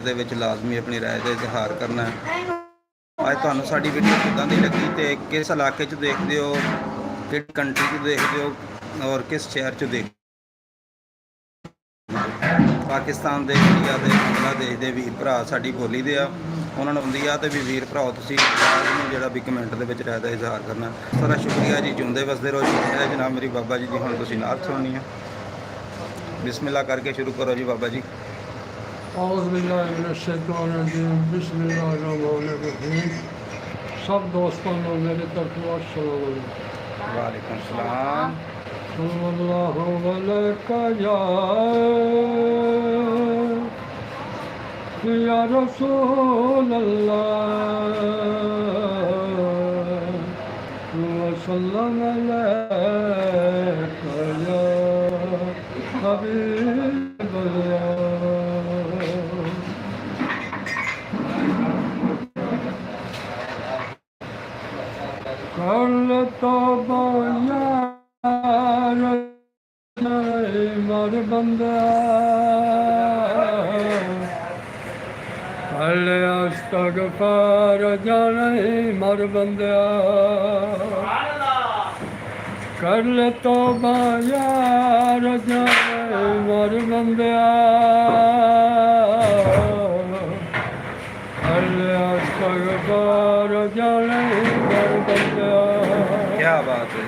ਦੇ ਵਿੱਚ ਲਾਜ਼ਮੀ ਆਪਣੀ ਰਾਏ ਦਾ ਇਜ਼ਹਾਰ ਕਰਨਾ ਹੈ। ਅੱਜ ਤੁਹਾਨੂੰ ਸਾਡੀ ਵੀਡੀਓ ਕਿੱਦਾਂ ਦੀ ਲੱਗੀ ਤੇ ਕਿਸ ਇਲਾਕੇ 'ਚ ਦੇਖਦੇ ਹੋ, ਕਿਹੜੀ ਕੰਟਰੀ 'ਚ ਦੇਖਦੇ ਹੋ ਔਰ ਕਿਸ ਸ਼ਹਿਰ 'ਚ ਦੇਖਦੇ ਹੋ। ਪਾਕਿਸਤਾਨ ਦੇ, ਇੰਡੀਆ ਦੇ, ਬੰਗਲਾਦੇਸ਼ ਦੇ ਵੀਰ ਭਰਾ ਸਾਡੀ ਬੋਲੀ ਦੇ ਆ, ਉਹਨਾਂ ਨੂੰ ਹੁੰਦੀ ਆ ਤੇ ਵੀ ਵੀਰ ਭਰਾਓ ਤੁਸੀਂ ਲਾਜ਼ਮੀ ਜਿਹੜਾ ਵੀ ਕਮੈਂਟ ਦੇ ਵਿੱਚ ਰਾਏ ਦਾ ਇਜ਼ਹਾਰ ਕਰਨਾ। ਸਾਰਾ ਸ਼ੁਕਰੀਆ ਜੀ, ਜਿਉਂਦੇ ਵਸਦੇ ਰਹੋ ਜੀ। ਜਨਾਬ ਮੇਰੀ ਬਾਬਾ ਜੀ ਦੀ ਹੁਣ ਤੁਸੀਂ ਨਾਤ ਸੁਣਨੀ ਆ। ਬਿਸਮਿल्लाह करके शुरू करो जी बाबा जी। बिस्मिल्लाहिर्रहमानिर्रहीम। सब दोस्तों को मेरे तरफ अस्सलाम वालेकुम सलाम। सल्लल्लाहु अलैका या रसूल अल्लाह वसल्लम अलैका या हबीब अल्लाह। कर तो यार मर बंदा कल अस्तगफार जाने मर बंदा कर ले तो यार जाने मर बंदा कर ले अस्तगफार जाने मर बंदा। क्या बात है।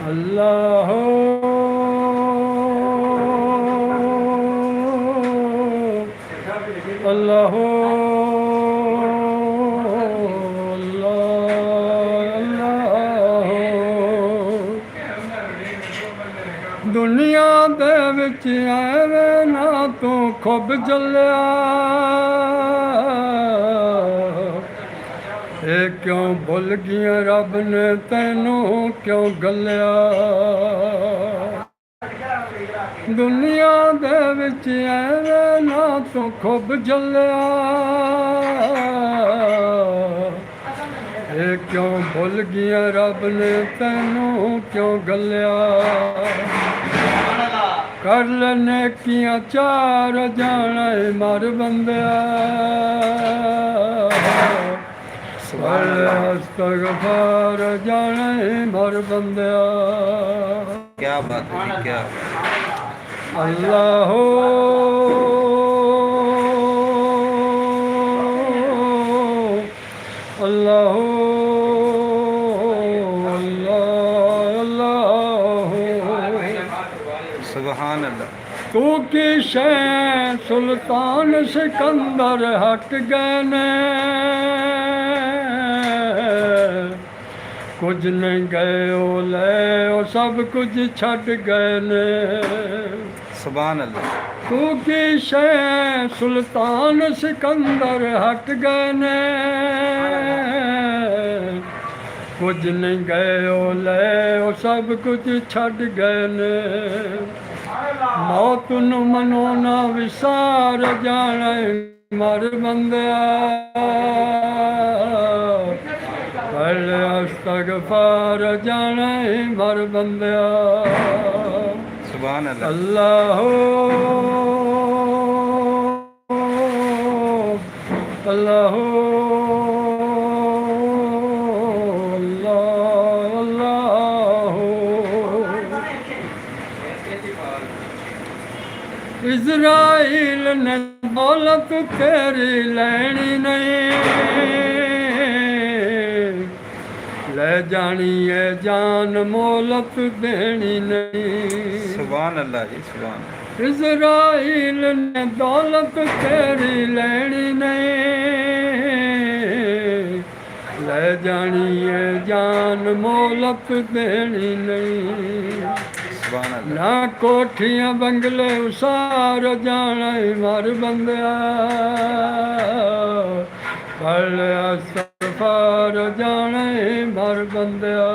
अल्लाह अल्लाह दुनिया दे विच ऐवें ना तू खुब चलिया, ये क्यों भुल गया रब ने तैनू क्यों गलिया। दुनिया दे विच ऐवें ना तू खुब चलिया, ये क्यों भुल गया रब ने तैनू क्यों गलिया। कर ले नेकियां चार जाने मर बंदिया, अस्तगफार जाने मर बंदिया। क्या बात है जी, क्या अल्लाह अल्लाह सुभान अल्लाह। तू की शे सुल्तान सिकंदर हट गए ने, कुछ नहीं गए ओ ले ओ सब कुछ छट गए ने। सुभान अल्लाह। तू की शे सुल्तान सिकंदर हट गए ने, कुछ नहीं गए ओ ले ओ सब कुछ छट गए ने। मौत नू मनोना विसार जाने मर बंदिया, पहले अस्तगफार जाने मर बंदिया। सुभान अल्लाह। अल्लाह अल्लाह इज़राइल ने दौलत तेरी लेनी नहीं, ले जानी है जान मोलत देनी नहीं। सुभान अल्लाह जी, सुभान। इज़राइल ने दौलत तेरी लेनी नहीं, ले जानी है जान मोलत देनी नहीं। ना कोठियां बंगले उसार जाने मर बंदिया, कल अस्तगफार जाने मर बंदिया।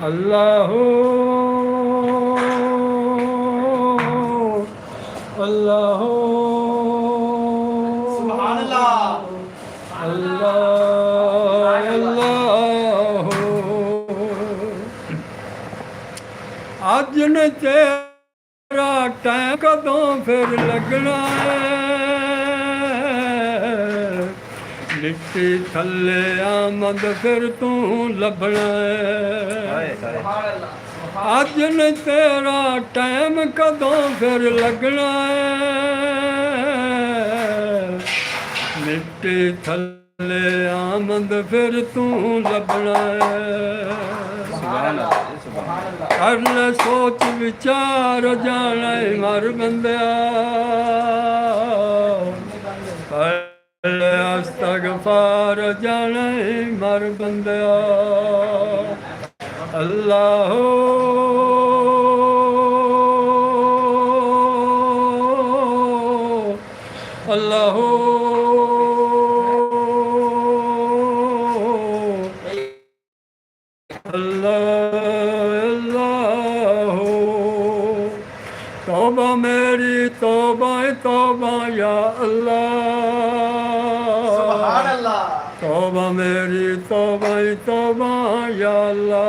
अल्लाह अल्लाह अल्लाह अल्लाह। अज ने तेरा टाइम कदों फिर लगना है, ਮਿੱਟੀ ਥੱਲੇ ਆਮਦ ਫਿਰ ਤੂੰ ਲੱਭਣਾ ਹਾਏ ਹੈ ਹਾਏ ਅੱਜ ਨੇ ਤੇਰਾ ਟਾਈਮ ਕਦੋਂ ਫਿਰ ਲੱਗਣਾ ਹੈ ਮਿੱਟੀ ਥੱਲੇ ਆਮਦ ਫਿਰ ਤੂੰ ਲੱਭਣਾ ਹੈ ਸੁਭਾਨ ਅੱਲਾਹ ਜੀ, ਸੁਭਾਨ ਅੱਲਾਹ। ਕਰ ਲੈ ਸੋਚ ਵਿਚਾਰ ਜਾਣਾ ਏ ਮਰ ਬੰਦਿਆ ਕਰ ਲੈ ਅਸਤਗਫਾਰ ਜਾਣਾ ਏ ਮਰ ਬੰਦਿਆ ਅੱਲਾਹ ਅੱਲਾਹ अल्लाह तौबा मेरी तौबा तौबा या अल्लाह तौबा मेरी तौबा तौबा या अल्लाह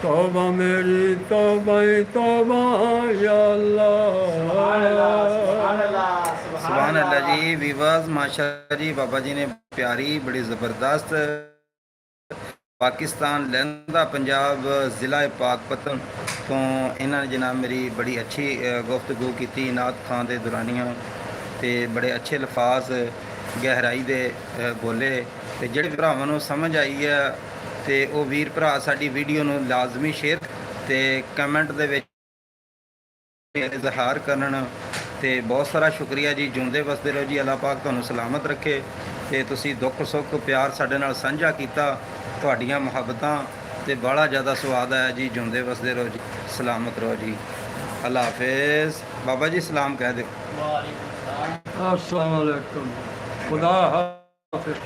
तौबा मेरी तौबा तौबा या अल्लाह ਸੁਭਾਨ ਅੱਲਾਹ ਜੀ। ਵੀਵਰਸ ਮਾਸ਼ਾਅੱਲਾ ਜੀ, ਬਾਬਾ ਜੀ ਨੇ ਪਿਆਰੀ ਬੜੀ ਜ਼ਬਰਦਸਤ ਪਾਕਿਸਤਾਨ ਲਹਿੰਦਾ ਪੰਜਾਬ ਜ਼ਿਲ੍ਹਾ ਪਾਕਪਤਨ ਤੋਂ ਇਹਨਾਂ ਨੇ ਜਨਾਬ ਮੇਰੀ ਬੜੀ ਅੱਛੀ ਗੁਫ਼ਤਗੂ ਕੀਤੀ ਨਾਤ ਖਾਂ ਦੇ ਦੁਰਾਨੀਆਂ ਤੇ ਬੜੇ ਅੱਛੇ ਲਫ਼ਾਜ਼ ਗਹਿਰਾਈ ਦੇ ਬੋਲੇ ਤੇ ਜਿਹੜੇ ਭਰਾਵਾਂ ਨੂੰ ਸਮਝ ਆਈ ਹੈ ਤੇ ਉਹ ਵੀਰ ਭਰਾ ਸਾਡੀ ਵੀਡੀਓ ਨੂੰ ਲਾਜ਼ਮੀ ਸ਼ੇਅਰ ਤੇ ਕਮੈਂਟ ਦੇ ਵਿੱਚ ਇਜ਼ਹਾਰ ਕਰਨ ਤੇ ਬਹੁਤ ਸਾਰਾ ਸ਼ੁਕਰੀਆ ਜੀ। ਜਿਉਂਦੇ ਵਸਦੇ ਰਹੋ ਜੀ, ਅੱਲਾਹ ਪਾਕ ਤੁਹਾਨੂੰ ਸਲਾਮਤ ਰੱਖੇ ਤੇ ਤੁਸੀਂ ਦੁੱਖ ਸੁੱਖ ਪਿਆਰ ਸਾਡੇ ਨਾਲ ਸਾਂਝਾ ਕੀਤਾ, ਤੁਹਾਡੀਆਂ ਮੁਹੱਬਤਾਂ ਤੇ ਬੜਾ ਜ਼ਿਆਦਾ ਸਵਾਦ ਆਇਆ ਜੀ। ਜਿਉਂਦੇ ਵਸਦੇ ਰਹੋ ਜੀ, ਸਲਾਮਤ ਰਹੋ ਜੀ, ਅੱਲਾਹ ਹਾਫਿਜ਼। ਬਾਬਾ ਜੀ ਸਲਾਮ ਕਹਿ ਦਿਓ। अस्सलाम वालेकुम खुदा हाफिज़